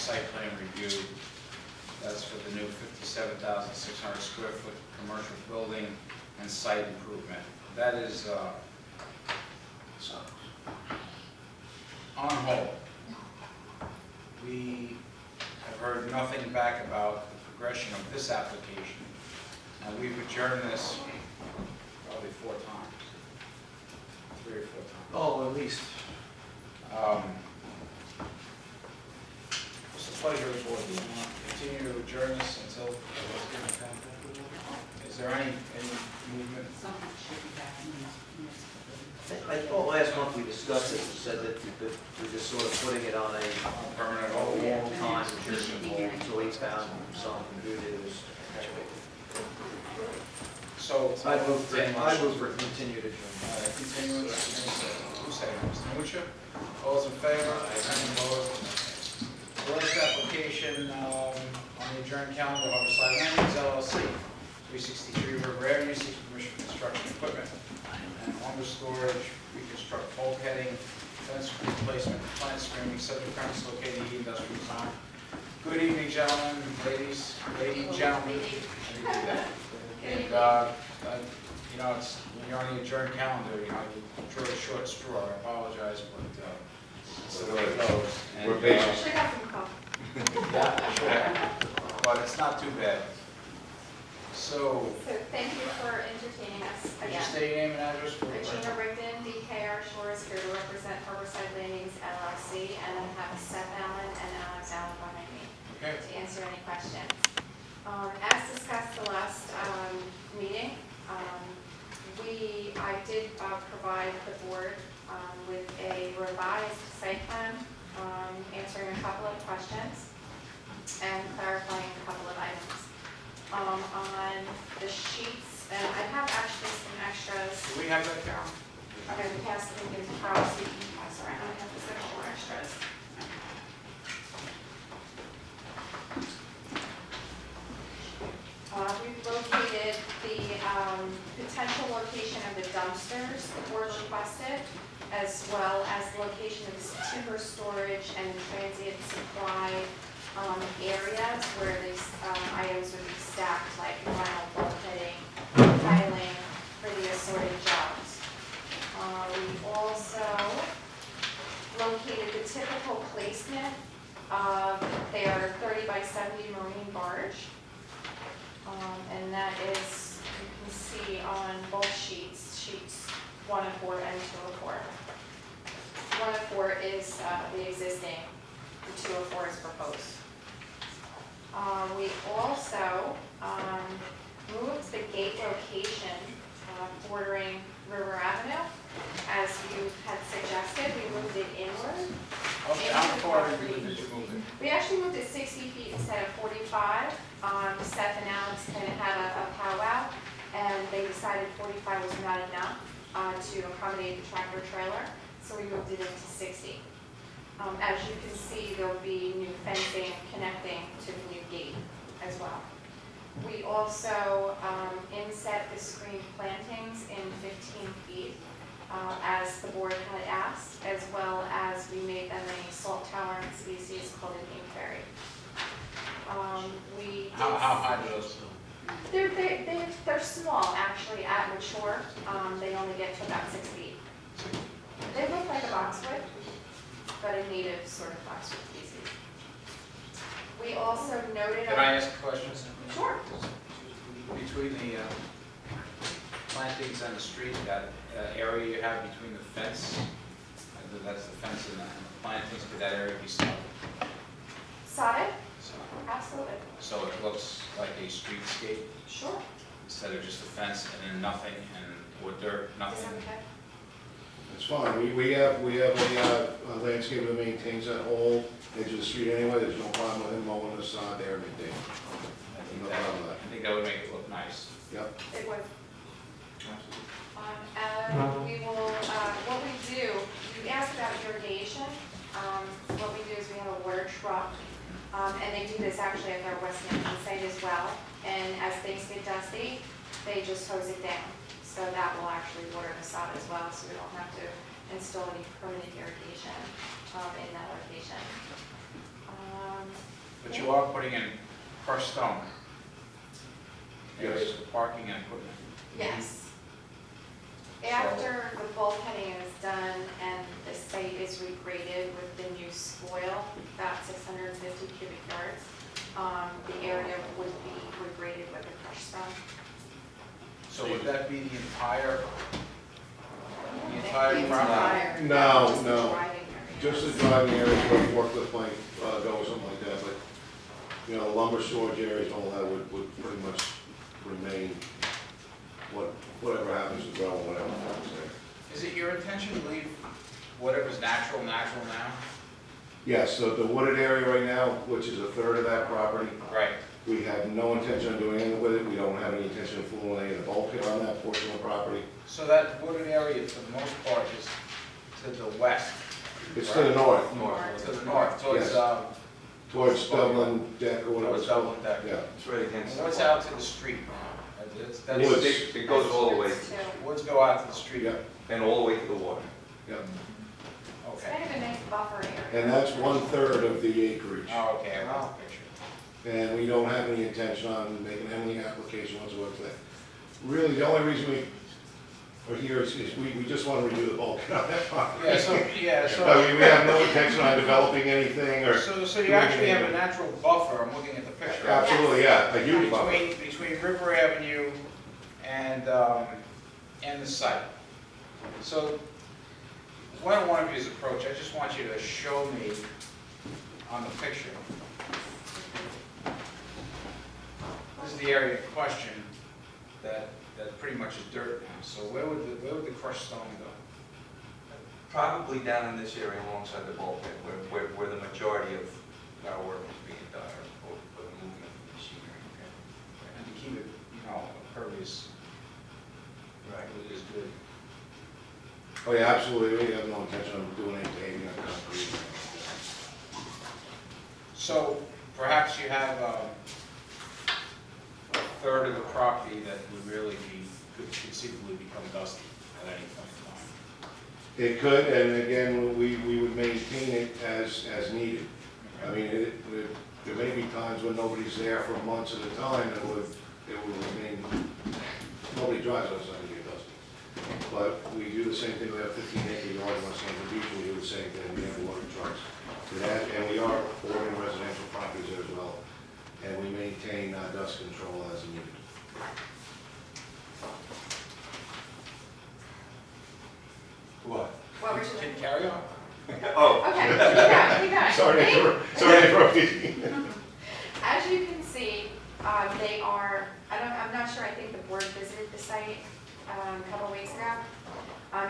site plan review. That's for the new 57,600 square foot commercial building and site improvement. That is on hold. We have heard nothing back about the progression of this application. And we've adjourned this probably 4 times, 3 or 4 times. Oh, at least. What's the pleasure of the board? Do you want to continue to adjourn this until, is there any movement? I thought last month we discussed it, we said that we're just sort of putting it on a Permanent long hold? time, until we found something good news. So, I move for continued adjournment. continuance, who seconded? Mr. Mucha? All those in favor? Any opposed? The last application on the adjourned calendar, Harborside Landings LLC, 363 River Ave, seeking permission for construction equipment and lumber storage, reconstruct bulkheading, fence replacement, plant screening, subject premise located in the industrial zone. Good evening, gentlemen, ladies, gentlemen. And, you know, it's, when you're on the adjourned calendar, you know, you draw a short straw. I apologize, but it's the way it goes. And, We're patient. Should have some coffee. Yeah, sure. But it's not too bad. So, So thank you for entertaining us could you again. state your name and address for the Regina record? Rigdon, DKR Shores, here to represent Harborside Landings LLC, and I have Seth Allen and Alex Allen behind me Okay. to answer any questions. As discussed the last meeting, I did provide the board with a revised site plan, answering a couple of questions and clarifying a couple of items. On the sheets, and I have actually some extras. Do we have that down? I'm going to pass them in Carl so you can pass around. I have just a couple more extras. We've located the potential location of the dumpsters that were requested, as well as the location of timber storage and transient supply areas where these items would be stacked, like vinyl bulkheading, tiling for the assorted jobs. We also located the typical placement of their 30 by 70 marine barge. And that is, you can see on both sheets 104 and 204. 104 is the existing, the 204 is proposed. We also moved the gate location bordering River Avenue. As you had suggested, we moved it inward. Okay, how far did you move it? We actually moved it 60 feet instead of 45. Seth and Alex kind of had a powwow, and they decided 45 was not enough to accommodate the tractor trailer, so we moved it into 60. As you can see, there will be new fencing connecting to the new gate as well. We also inset the screened plantings in 15 feet, as the board had asked, as well as we made them a salt tolerant species called an inkberry. How high do those? They're small, actually, at mature. They only get to about 6 feet. They look like a boxwood, but a native sort of boxwood species. We also noted. Can I ask a question? Sure. Between the plantings and the street, that area you have between the fence, that's the fence and the plantings, could that area be sodded? Sodded? So- Absolutely. So it looks like a streetscape Sure. instead of just a fence and then nothing and wood dirt, Is nothing? that okay? It's fine, we have a landscaper that maintains that whole edge of the street anyway, there's no problem with him mowing the sod there every day. No problem with that. I think that would make it look nice. Yep. It would. We will, what we do, you asked about irrigation. What we do is we have a water truck, and they do this actually at their West Hampton site as well. And as things get dusty, they just hose it down. So that will actually water the sod as well, so we don't have to install any permanent irrigation in that location. putting in crushed stone. Yes. Areas for parking and equipment. Yes. After the bulkheading is done and the site is regraded with the new spoil, about 650 cubic yards, the area would be regraded with a crushed stone. So would that be the entire The property? entire- No, just the no. driving area. Just the driving areas where the forklift might go or something like that, but, you know, lumber storage areas and all that would pretty much remain, whatever happens to grow, whatever happens there. Is it your intention to leave whatever's natural now? Yes, so the wooded area right now, which is a third of that property, Right. we have no intention of doing anything with it. We don't have any intention of fooling any of the bulkhead on that portion of the property. So that wooded area, for the most part, is to the west, It's to the north, to the north, towards, Yes. towards Dublin Deck or whatever towards it's called. Dublin Deck. Yeah. It's right against. And what's out to the street? Woods. It goes all the way, That's two. Woods go out to the street? Yeah, and all the way to the water. yeah. It's Okay. kind of a nice buffer area. And that's 1/3 of the acreage. Oh, okay, I got the picture. And we don't have any intention on making any application whatsoever for that. Really, the only reason we are here is we just want to redo the bulkhead on that property. Yeah, so, I mean, we have no intention on developing anything or. so you actually have a natural buffer, I'm looking at the picture. Absolutely, yeah, a huge buffer. Between River Avenue and the site. So, why don't one of you's approach, I just want you to show me on the picture. This is the area in question that pretty much is dirt now, so where would the crushed stone go? Probably down in this area alongside the bulkhead, where the majority of our work is being done, or the movement of machinery. And to keep it, impervious, is good. Oh, yeah, absolutely, we have no intention of doing any paving or concrete. So perhaps you have a third of the property that would really could conceivably become dusty at any point in time. It could, and again, we would maintain it as needed. I mean, there may be times when nobody's there for months at a time, and it will remain, nobody drives outside to get dusty. But we do the same thing, we have 15-acre yard on Sanford Beach, we do the same thing, we have water trucks. And we are ordering residential properties there as well, and we maintain dust control as needed. What? What were you Can doing? you carry on? Oh, Okay, keep going. Sorry to interrupt you. As you can see, they are, I'm not sure, I think the board visited the site a couple weeks ago.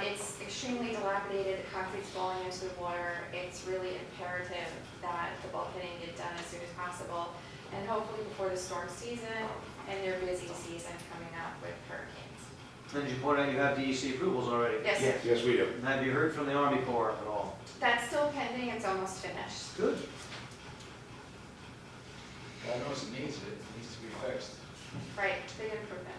It's extremely dilapidated, the concrete's falling into the water. It's really imperative that the bulkheading get done as soon as possible, and hopefully before the storm season and their busy season coming up with hurricanes. And as you point out, you have DEC approvals already. Yes, Yes, we do. And have you heard from the Army Corp at all? that's still pending, it's almost finished. Good. God knows it needs to be fixed. Right, big improvement.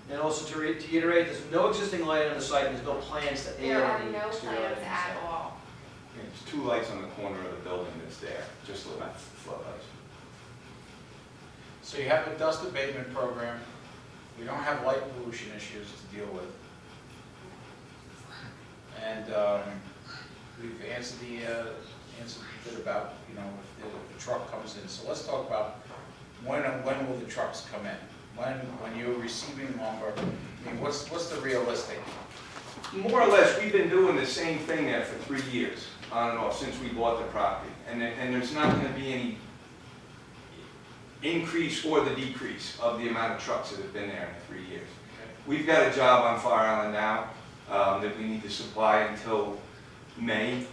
And also to reiterate, there's no existing light on the site, and there's no plans to add any There are no exterior plans lighting. at all. there's two lights on the corner of the building that's there, just lit up floodlights. So you have a dust abatement program. We don't have light pollution issues to deal with. And we've answered a bit about, if the truck comes in. So let's talk about when will the trucks come in? When you're receiving lumber, I mean, what's the realistic? More or less, we've been doing the same thing there for 3 years, on and off, since we bought the property. And there's not gonna be any increase or the decrease of the amount of trucks that have been there in 3 years. We've got a job on Fire Island now that we need to supply until May.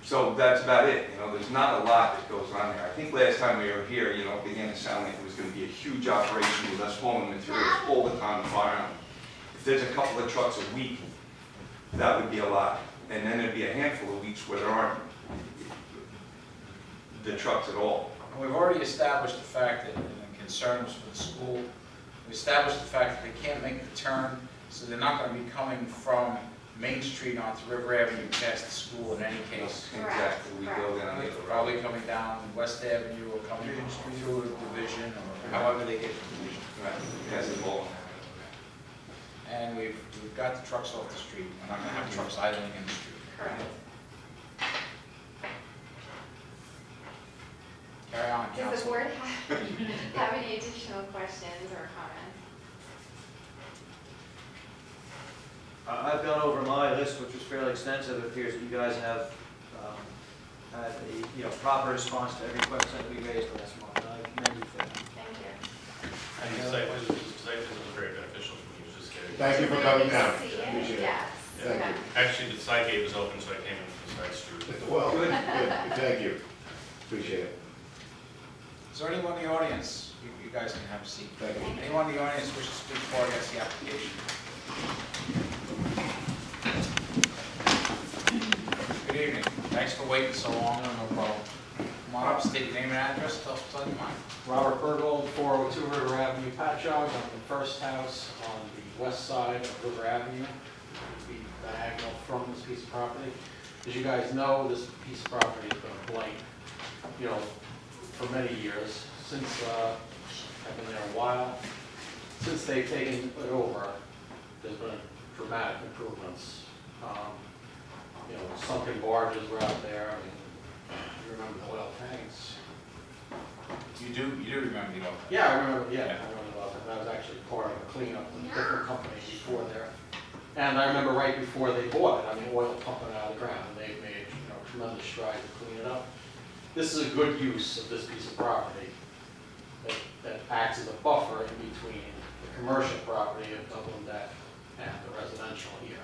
So that's about it. There's not a lot that goes on there. I think last time we were here, it began to sound like it was going to be a huge operation with us hauling materials all the time to Fire Island. If there's a couple of trucks a week, that would be a lot. And then there'd be a handful of weeks where there aren't the trucks at all. And we've already established the fact that, and the concern was for the school, we established the fact that they can't make the turn, so they're not going to be coming from Main Street onto River Avenue past the school in any case. Exactly, we go down the other road. Probably coming down West Avenue or coming through a division or however they get to division. Right, pass the ball. And we've got the trucks off the street. We're not gonna have trucks idling in the street. Correct. Carry on, Does the Council. board have any additional questions or comments? I've gone over my list, which was fairly extensive. It appears that you guys have had a proper response to every question that we raised last month. I commend you for that. Thank you. And the site visit was very beneficial for me, it was just getting. Thank you for coming down. See it? Appreciate it. Yes. Thank you. Actually, the side gate was open, so I came in from the side street. Well, good, thank you. Appreciate it. Is there anyone in the audience? You guys can have a seat. Thank you. Anyone in the audience wish to speak for or against the application? Good evening. Thanks for waiting so long. No problem. Come on up, state your name and address. Tell us what's on your mind. Robert Berhholtz, 402 River Avenue, Patchogue. I'm the first house on the west side of River Avenue, the diagonal from this piece of property. As you guys know, this piece of property has been a blight, for many years, since I've been there a while. Since they've taken it over, there's been dramatic improvements. Sunken barges were out there. I mean, you remember the oil tanks? You do remember the old. Yeah, I remember about that. That was actually part of a cleanup with a different company before there. And I remember right before they bought it, oil pumping out of the ground, and they've made, tremendous strides to clean it up. This is a good use of this piece of property that acts as a buffer in between the commercial property of Dublin Deck and the residential here.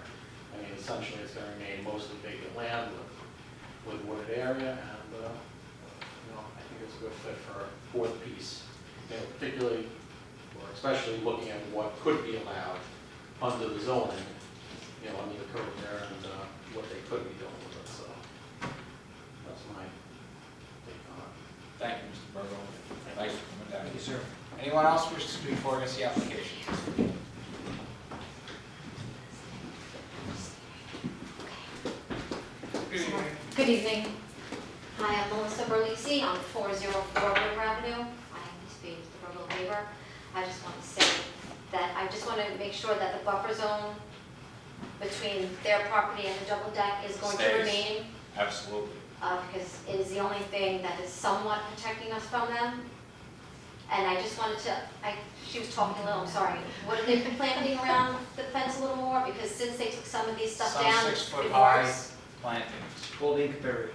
Essentially it's going to remain mostly vacant land with wooded area, and I think it's a good fit for the piece. Particularly, or especially looking at what could be allowed under the zoning, under the code there, and what they could be doing with it. So that's my take on it. Thank you, Mr. Berhholtz. Thanks for coming down. Thank you, sir. Anyone else wish to speak for or against the application? Good evening. Good evening. Hi, I'm Melissa Berlise on 404 River Avenue. I used to be Mr. Berhholtz neighbor. I just want to say that I just want to make sure that the buffer zone between their property and the Dublin Deck is going to Stays. remain, Absolutely. because it is the only thing that is somewhat protecting us from them. And I just wanted to, she was talking a little, I'm sorry. What have they been planting around the fence a little more? Because since they took some of these stuff Some down, it's 6 foot been high worse. plantings. Called Inkberry.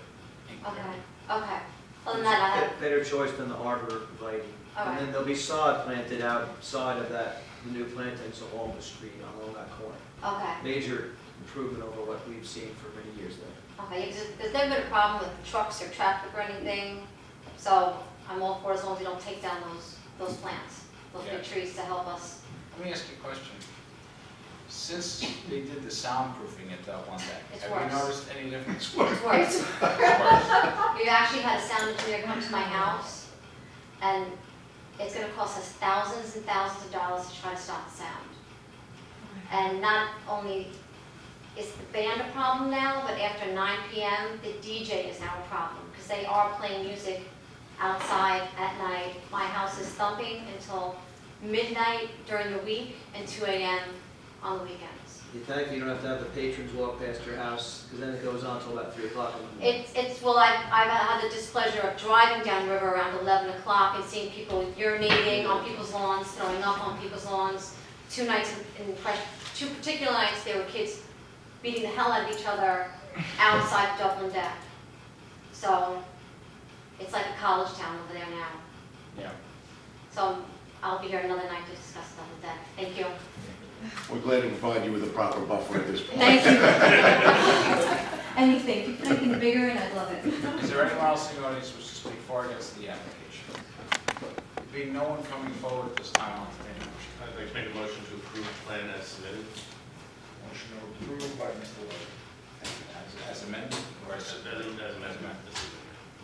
Okay. Other than that, I have, Better choice than the arbor lighting. all And then right. there'll be sod planted outside of that, the new plantings along the street, along that corner. Okay. Major improvement over what we've seen for many years there. Okay, because there's never been a problem with trucks or traffic or anything, so I'm all for as long as you don't take down those plants, those Yeah. big trees to help us. Let me ask you a question. Since they did the soundproofing at that one day, It's have worse. you noticed any difference? It's worse. It's worse. We actually had a sound engineer come to my house, and it's gonna cost us thousands and thousands of dollars to try to stop the sound. And not only is the band a problem now, but after 9 p.m., the DJ is now a problem, because they are playing music outside at night. My house is thumping until midnight during the week and 2 a.m. on the weekends. You think you don't have to have the patrons walk past your house, because then it goes on until about 3 o'clock in the morning. Well, I've had the displeasure of driving down the river around 11 o'clock and seeing people urinating on people's lawns, throwing up on people's lawns. 2 particular nights, there were kids beating the hell out of each other outside Dublin Deck. So it's like a college town over there now. Yeah. So I'll be here another night to discuss Dublin Deck. Thank you. We're glad to provide you with a proper buffer at this point. Thank you. Anything, if you put anything bigger in, I'd love it. Is there anyone else in the audience who wishes to speak for or against the application? There being no one coming forward at this time, I'll entertain a motion. I'd like to make a motion to approve the plan as submitted. Motion approved by Mr. Lloyd. As amended or as? As amended.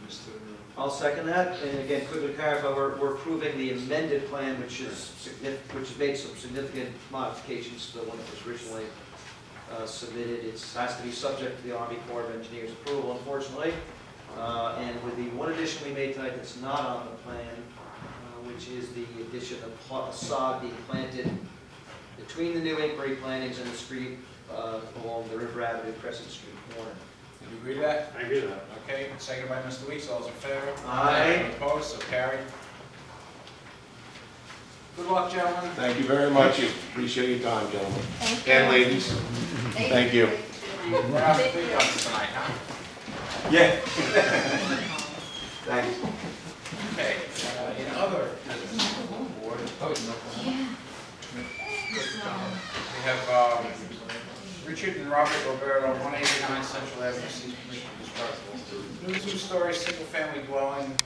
Mr. I'll second that, and again, quickly clarify, we're approving the amended plan, which has made some significant modifications to the one that was originally submitted. It has to be subject to the Army Corps of Engineers approval, unfortunately. And with the one addition we made tonight that's not on the plan, which is the addition of sod being planted between the new apiary plantings and the street along the River Ave Crescent Street corner. Do you agree to that? I agree with that. Okay, seconded by Mr. Weeks, all those in favor? Aye. Opposed, so carried. Good luck, gentlemen. Thank you very much. Appreciate your time, gentlemen. And ladies. Thank you. We're out of big guns tonight, huh? Yeah. Thanks. Okay, in other business, board. We have Richard and Robert Berhholtz, 189 Central Avenue, East Commissioner Construction. New two-story, single-family dwelling,